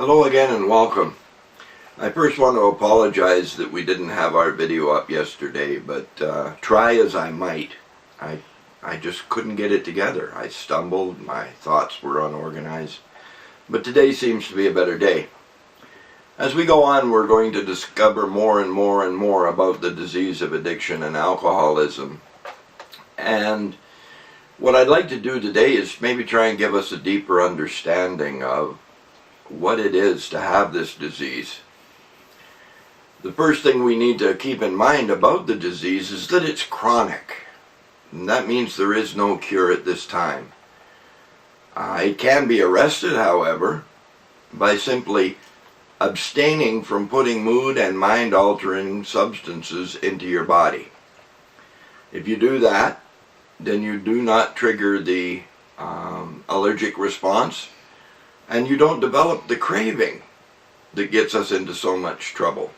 Hello again and welcome. I first want to apologize that we didn't have our video up yesterday, but try as I might, I just couldn't get it together. I stumbled, my thoughts were unorganized, but today seems to be a better day. As we go on, we're going to discover more and more and more about the disease of addiction and alcoholism. And what I'd like to do today is maybe try and give us a deeper understanding of what it is to have this disease. The first thing we need to keep in mind about the disease is that it's chronic. And that means there is no cure at this time. It can be arrested, however, by simply abstaining from putting mood and mind-altering substances into your body. If you do that, then you do not trigger the allergic response, and you don't develop the craving that gets us into so much trouble.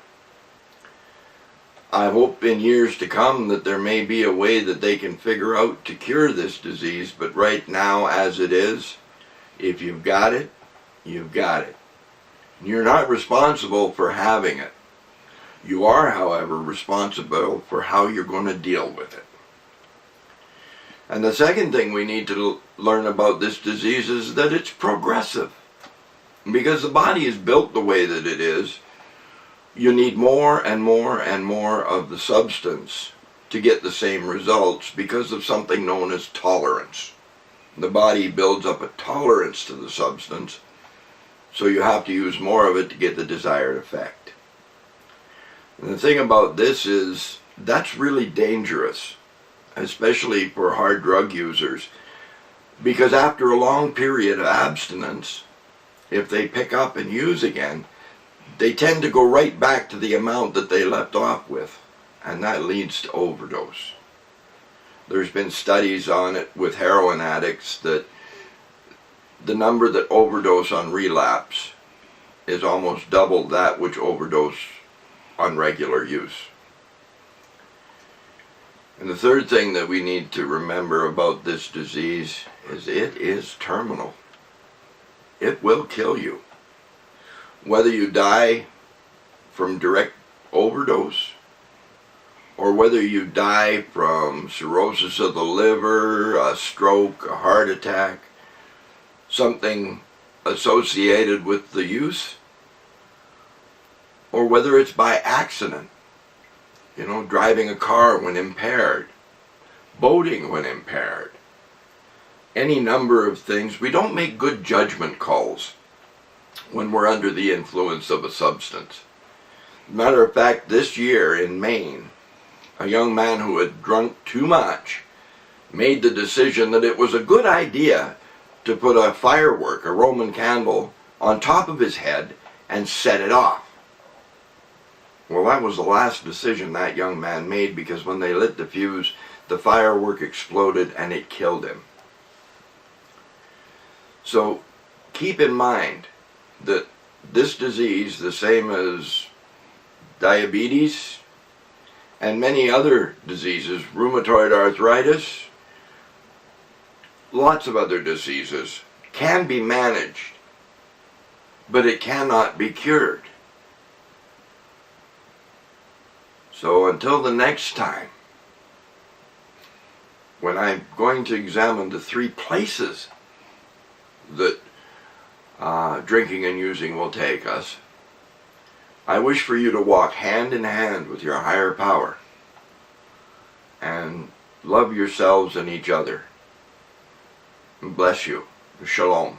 I hope in years to come that there may be a way that they can figure out to cure this disease, but right now as it is, if you've got it, you've got it. You're not responsible for having it. You are, however, responsible for how you're going to deal with it. And the second thing we need to learn about this disease is that it's progressive. Because the body is built the way that it is, you need more and more and more of the substance to get the same results because of something known as tolerance. The body builds up a tolerance to the substance, so you have to use more of it to get the desired effect. And the thing about this is that's really dangerous, especially for hard drug users, because after a long period of abstinence, if they pick up and use again, they tend to go right back to the amount that they left off with, and that leads to overdose. There's been studies on it with heroin addicts that the number that overdose on relapse is almost double that which overdose on regular use. And the third thing that we need to remember about this disease is it is terminal. It will kill you. Whether you die from direct overdose or whether you die from cirrhosis of the liver, a stroke, a heart attack, something associated with the use, or whether it's by accident, driving a car when impaired, boating when impaired, any number of things. We don't make good judgment calls when we're under the influence of a substance. Matter of fact, this year in Maine, a young man who had drunk too much made the decision that it was a good idea to put a firework, a Roman candle, on top of his head and set it off. Well, that was the last decision that young man made, because when they lit the fuse, the firework exploded and it killed him. So keep in mind that this disease, the same as diabetes and many other diseases, rheumatoid arthritis, lots of other diseases, can be managed, but it cannot be cured. So until the next time, when I'm going to examine the 3 places that drinking and using will take us, I wish for you to walk hand in hand with your higher power and love yourselves and each other. Bless you. Shalom.